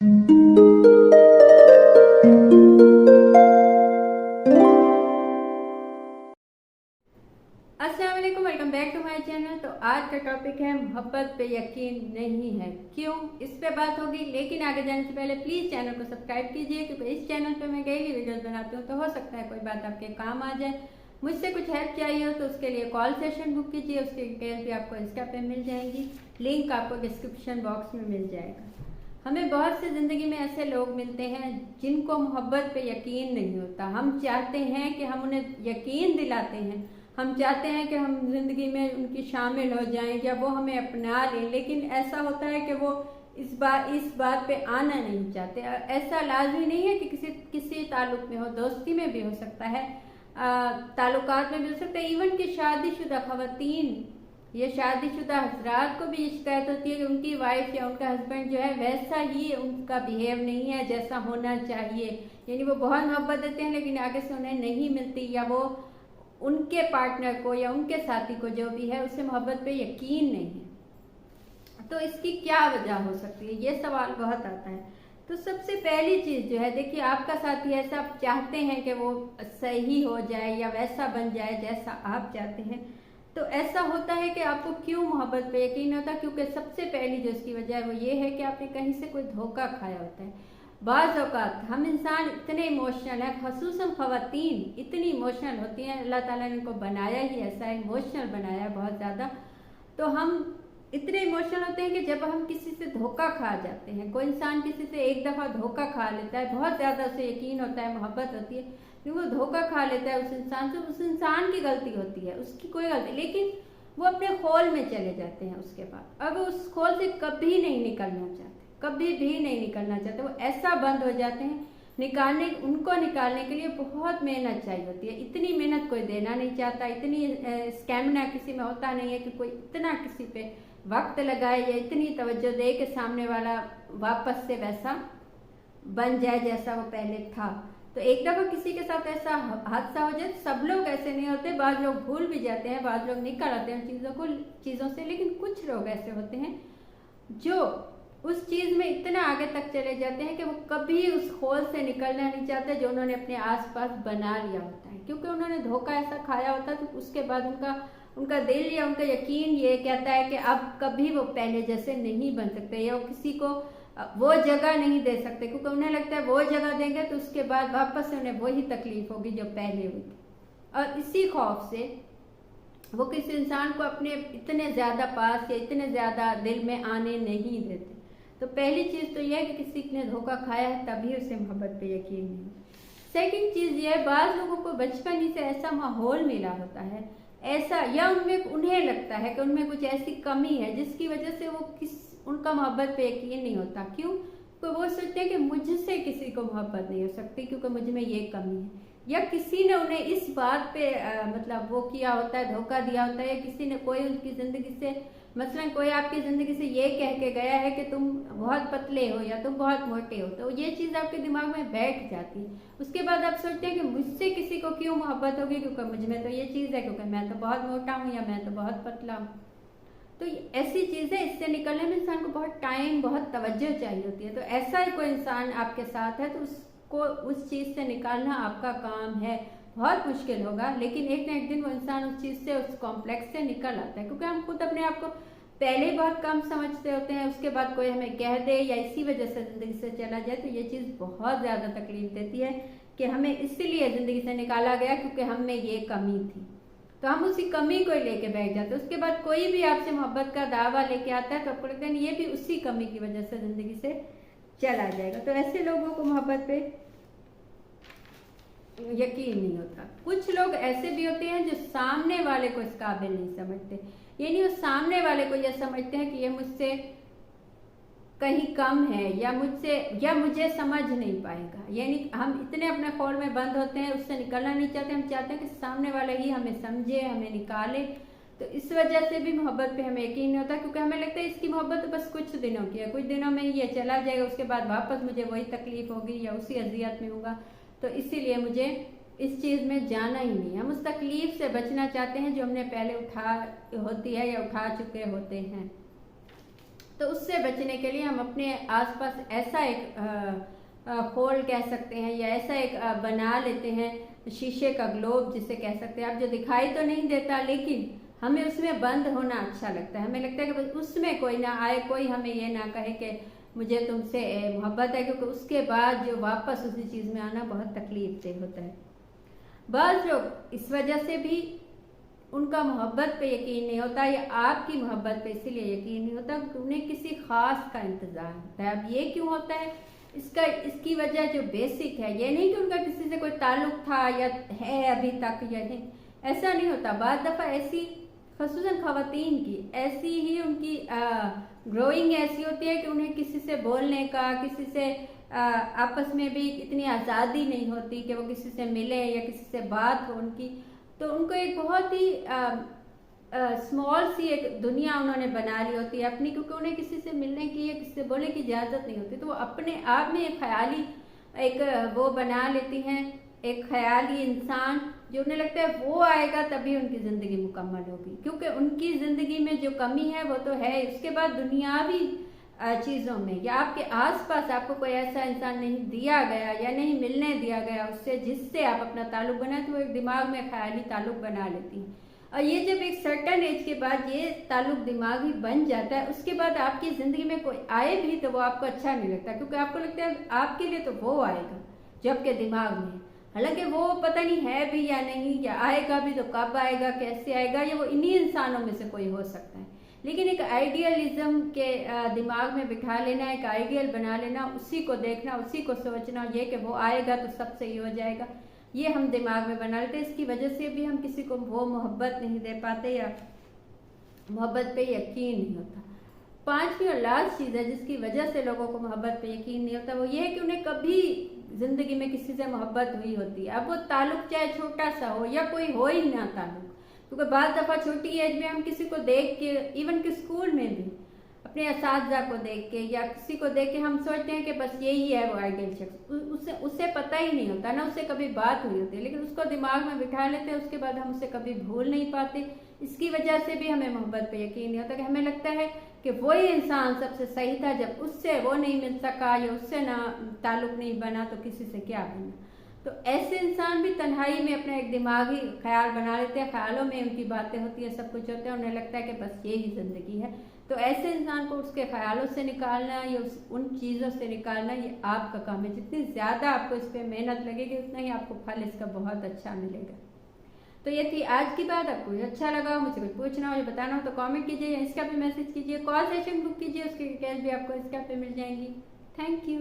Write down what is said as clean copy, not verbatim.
अस्सलाम वालेकुम, welcome back to my channel. तो आज का टॉपिक है मोहब्बत पे यकीन नहीं है क्यों, इस पे बात होगी। लेकिन आगे जाने से पहले प्लीज चैनल को सब्सक्राइब कीजिए, क्योंकि इस चैनल पे मैं डेली वीडियोस बनाती हूँ, तो हो सकता है कोई बात आपके काम आ जाए। मुझसे कुछ हेल्प चाहिए हो तो उसके लिए कॉल सेशन बुक कीजिए, उसकी डिटेल भी आपको इंस्टा पे मिल जाएंगी, लिंक आपको डिस्क्रिप्शन बॉक्स में मिल जाएगा। हमें बहुत से ज़िंदगी में ऐसे लोग मिलते हैं जिनको मोहब्बत पे यकीन नहीं होता। हम चाहते हैं कि हम उन्हें यकीन दिलाते हैं, हम चाहते हैं कि हम जिंदगी में उनकी शामिल हो जाएं या वो हमें अपना लें, लेकिन ऐसा होता है कि वो इस बात पे आना नहीं चाहते। ऐसा लाजमी नहीं है कि किसी ताल्लुक में हो, दोस्ती में भी हो सकता है, ताल्लुकात में भी हो सकता है, इवन कि शादीशुदा खवातीन या शादीशुदा हजरात को भी शिकायत होती है कि उनकी वाइफ या उनका हस्बैंड जो है वैसा ही उनका बिहेव नहीं है जैसा होना चाहिए। यानी वो बहुत मोहब्बत देते हैं लेकिन आगे से उन्हें नहीं मिलती, या वो उनके पार्टनर को या उनके साथी को जो भी है उससे मोहब्बत पे यकीन नहीं है। तो इसकी क्या वजह हो सकती है, ये सवाल बहुत आता है। तो सबसे पहली चीज जो है, देखिए आपका साथी ऐसा आप चाहते हैं कि वो सही हो जाए या वैसा बन जाए जैसा आप चाहते हैं। तो ऐसा होता है कि आपको क्यों मोहब्बत पे यकीन होता है, क्योंकि सबसे पहली जो इसकी वजह है वो ये है कि आपने कहीं से कोई धोखा खाया होता है। बाज़ औक़ात हम इंसान इतने इमोशनल हैं, ख़ुसूसन ख़वातीन इतनी इमोशनल होती हैं, अल्लाह ताला ने इनको बनाया ही ऐसा है, इमोशनल बनाया है बहुत ज़्यादा। तो हम इतने इमोशनल होते हैं कि जब हम किसी से धोखा खा जाते हैं, कोई इंसान किसी से एक दफ़ा धोखा खा लेता है, बहुत ज़्यादा उसे यकीन होता है, मोहब्बत होती है, लेकिन वो धोखा खा लेता है उस इंसान से, उस इंसान की गलती होती है, उसकी कोई गलती, लेकिन वो अपने खोल में चले जाते हैं। उसके बाद अब उस खोल से कभी नहीं निकलना चाहते, कभी भी नहीं निकलना चाहते, वो ऐसा बंद हो जाते हैं। उनको निकालने के लिए बहुत मेहनत चाहिए होती है, इतनी मेहनत कोई देना नहीं चाहता, इतनी स्टैमिना किसी में होता नहीं है कि कोई इतना किसी पे वक्त लगाए या इतनी तवज्जो दे कि सामने वाला वापस से वैसा बन जाए जैसा वो पहले था। तो एक दफ़ा किसी के साथ ऐसा हादसा हो जाए, सब लोग ऐसे नहीं होते, बाद लोग भूल भी जाते हैं, बाद लोग निकल आते हैं चीज़ों से, लेकिन कुछ लोग ऐसे होते हैं जो उस चीज़ में इतना आगे तक चले जाते हैं कि वो कभी उस खोल से निकलना नहीं चाहते जो उन्होंने अपने आसपास बना लिया होता है, क्योंकि उन्होंने धोखा ऐसा खाया होता है। तो उसके बाद उनका दिल या उनका यकीन ये कहता है कि अब कभी वो पहले जैसे नहीं बन सकते, या वो किसी को वो जगह नहीं दे सकते, क्योंकि उन्हें लगता है वो जगह देंगे तो उसके बाद वापस से उन्हें वही तकलीफ होगी जो पहले हुई थी। और इसी खौफ से वो किसी इंसान को अपने इतने ज़्यादा पास या इतने ज़्यादा दिल में आने नहीं देते। तो पहली चीज़ तो यह है कि किसी ने धोखा खाया है तभी उसे मोहब्बत पे यकीन नहीं। सेकंड चीज़ यह है, बाज़ लोगों को बचपन ही से ऐसा माहौल मिला होता है, ऐसा, या उन्हें लगता है कि उनमें कुछ ऐसी कमी है जिसकी वजह से उनका मोहब्बत पे यकीन नहीं होता। क्यों? तो वो सोचते हैं कि मुझसे किसी को मोहब्बत नहीं हो सकती क्योंकि मुझ में ये कमी है, या किसी ने उन्हें इस बात पे मतलब वो किया होता है, धोखा दिया होता है, या किसी ने कोई उनकी ज़िंदगी से, मसलन कोई आपकी ज़िंदगी से ये कह के गया है कि तुम बहुत पतले हो या तुम बहुत मोटे हो, तो ये चीज़ आपके दिमाग में बैठ जाती है। उसके बाद आप सोचते हैं कि मुझसे किसी को क्यों मोहब्बत होगी, क्योंकि मुझ में तो ये चीज़ है, क्योंकि मैं तो बहुत मोटा हूँ या मैं तो बहुत पतला हूँ। तो ऐसी चीज़ें, इससे निकलने में इंसान को बहुत टाइम, बहुत तवज्जो चाहिए होती है। तो ऐसा ही कोई इंसान आपके साथ है तो उसको उस चीज़ से निकालना आपका काम है। बहुत मुश्किल होगा, लेकिन एक ना एक दिन वो इंसान उस चीज़ से, उस कॉम्प्लेक्स से निकल आता है, क्योंकि हम खुद अपने आप को पहले ही बहुत कम समझते होते हैं। उसके बाद कोई हमें कह दे या इसी वजह से ज़िंदगी से चला जाए तो ये चीज़ बहुत ज़्यादा तकलीफ देती है कि हमें इसलिए ज़िंदगी से निकाला गया क्योंकि हम में ये कमी थी, तो हम उसी कमी को लेके बैठ जाते हैं। उसके बाद कोई भी आपसे मोहब्बत का दावा लेके आता है तो आपको लगता है ये भी उसी कमी की वजह से ज़िंदगी से चला जाएगा। तो ऐसे लोगों को मोहब्बत पे यकीन नहीं होता। कुछ लोग ऐसे भी होते हैं जो सामने वाले को इस काबिल नहीं समझते, यानी वो सामने वाले को यह समझते हैं कि ये मुझसे कहीं कम है या मुझे समझ नहीं पाएगा। यानी हम इतने अपने खोल में बंद होते हैं, उससे निकलना नहीं चाहते। हम चाहते हैं कि सामने वाला ही हमें समझे, हमें निकाले। तो इस वजह से भी मोहब्बत पे हमें यकीन नहीं होता, क्योंकि हमें लगता है इसकी मोहब्बत बस कुछ दिनों की है, कुछ दिनों में ये चला जाएगा, उसके बाद वापस मुझे वही तकलीफ होगी या उसी अजियत में होगा, तो इसीलिए मुझे इस चीज़ में जाना ही नहीं। हम उस तकलीफ से बचना चाहते हैं जो हमने पहले उठा होती है या उठा चुके होते हैं। तो उससे बचने के लिए हम अपने आसपास ऐसा एक होल कह सकते हैं या ऐसा एक बना लेते हैं, शीशे का ग्लोब जिसे कह सकते हैं आप, जो दिखाई तो नहीं देता लेकिन हमें उसमें बंद होना अच्छा लगता है। हमें लगता है कि बस उसमें कोई ना आए, कोई हमें ये ना कहे कि मुझे तुमसे मोहब्बत है, क्योंकि उसके बाद जो वापस उसी चीज़ में आना बहुत तकलीफ से होता है। बाज़ लोग इस वजह से भी उनका मोहब्बत पे यकीन नहीं होता या आपकी मोहब्बत पे इसीलिए यकीन नहीं होता कि उन्हें किसी ख़ास का इंतज़ार होता है। अब ये क्यों होता है, इसकी वजह जो बेसिक है, ये नहीं कि उनका किसी से कोई ताल्लुक था या है अभी तक या नहीं, ऐसा नहीं होता। बाद दफ़ा ऐसी ख़ुसूसन ख़वातीन की ऐसी ही उनकी ग्रोइंग ऐसी होती है कि उन्हें किसी से बोलने का, किसी से आपस में भी इतनी आज़ादी नहीं होती कि वो किसी से मिले या किसी से बात हो उनकी। तो उनको एक बहुत ही स्मॉल सी एक दुनिया उन्होंने बना ली होती है अपनी, क्योंकि उन्हें किसी से मिलने की या किसी से बोलने की इजाज़त नहीं होती। तो वो अपने आप में एक ख्याली एक वो बना लेती हैं, एक ख्याली इंसान जो उन्हें लगता है वो आएगा तभी उनकी ज़िंदगी मुकम्मल होगी, क्योंकि उनकी ज़िंदगी में जो कमी है वो तो है। उसके बाद दुनियावी चीज़ों में या आपके आसपास आपको कोई ऐसा इंसान नहीं दिया गया या नहीं मिलने दिया गया उससे जिससे आप अपना ताल्लुक बनाए, तो वो एक दिमाग में ख्याली ताल्लुक बना लेती हैं। और ये जब एक सर्टन एज के बाद ये ताल्लुक दिमागी बन जाता है, उसके बाद आपकी ज़िंदगी में कोई आए भी तो वो आपको अच्छा नहीं लगता, क्योंकि आपको लगता है आपके लिए तो वो आएगा जो आपके दिमाग में है। हालांकि वो पता नहीं है भी या नहीं, या आएगा भी तो कब आएगा, कैसे आएगा, या वो इन्हीं इंसानों में से कोई हो सकता है। लेकिन एक आइडियलिज्म के दिमाग में बिठा लेना, एक आइडियल बना लेना, उसी को देखना, उसी को सोचना, ये कि वो आएगा तो सब सही हो जाएगा, ये हम दिमाग में बना लेते हैं। इसकी वजह से भी हम किसी को वो मोहब्बत नहीं दे पाते या मोहब्बत पे यकीन नहीं होता। पांचवी और लास्ट चीज़ है जिसकी वजह से लोगों को मोहब्बत पे यकीन नहीं होता, वो ये है कि उन्हें कभी ज़िंदगी में किसी से मोहब्बत हुई होती है। अब वो ताल्लुक चाहे छोटा सा हो या कोई हो ही ना ताल्लुक, क्योंकि बाद दफ़ा छोटी एज में हम किसी को देख के, इवन कि स्कूल में भी अपने असातिज़ा को देख के या किसी को देख के हम सोचते हैं कि बस यही है वो आइडियल शख्स। उससे पता ही नहीं होता ना उससे कभी बात हुई होती है, लेकिन उसको दिमाग में बिठा लेते हैं, उसके बाद हम उसे कभी भूल नहीं पाते। इसकी वजह से भी हमें मोहब्बत पे यकीन नहीं होता, कि हमें लगता है कि वही इंसान सबसे सही था, जब उससे वो नहीं मिल सका या उससे ना ताल्लुक नहीं बना तो किसी से क्या बना। तो ऐसे इंसान भी तन्हाई में अपना एक दिमागी ख्याल बना लेते हैं, ख्यालों में उनकी बातें होती हैं, सब कुछ होता है, उन्हें लगता है कि बस यही ज़िंदगी है। तो ऐसे इंसान को उसके ख्यालों से निकालना या उन चीज़ों से निकालना ये आपका काम है। जितनी ज़्यादा आपको इस पर मेहनत लगेगी उतना ही आपको फल इसका बहुत अच्छा मिलेगा। तो ये थी आज की बात। आपको अच्छा लगा, मुझे कुछ पूछना हो या बताना हो तो कमेंट कीजिए या इंस्टा पे मैसेज कीजिए, कॉल सेशन बुक कीजिए, उसकी डिटेल्स भी आपको इंस्टा पे मिल जाएंगी। Thank you.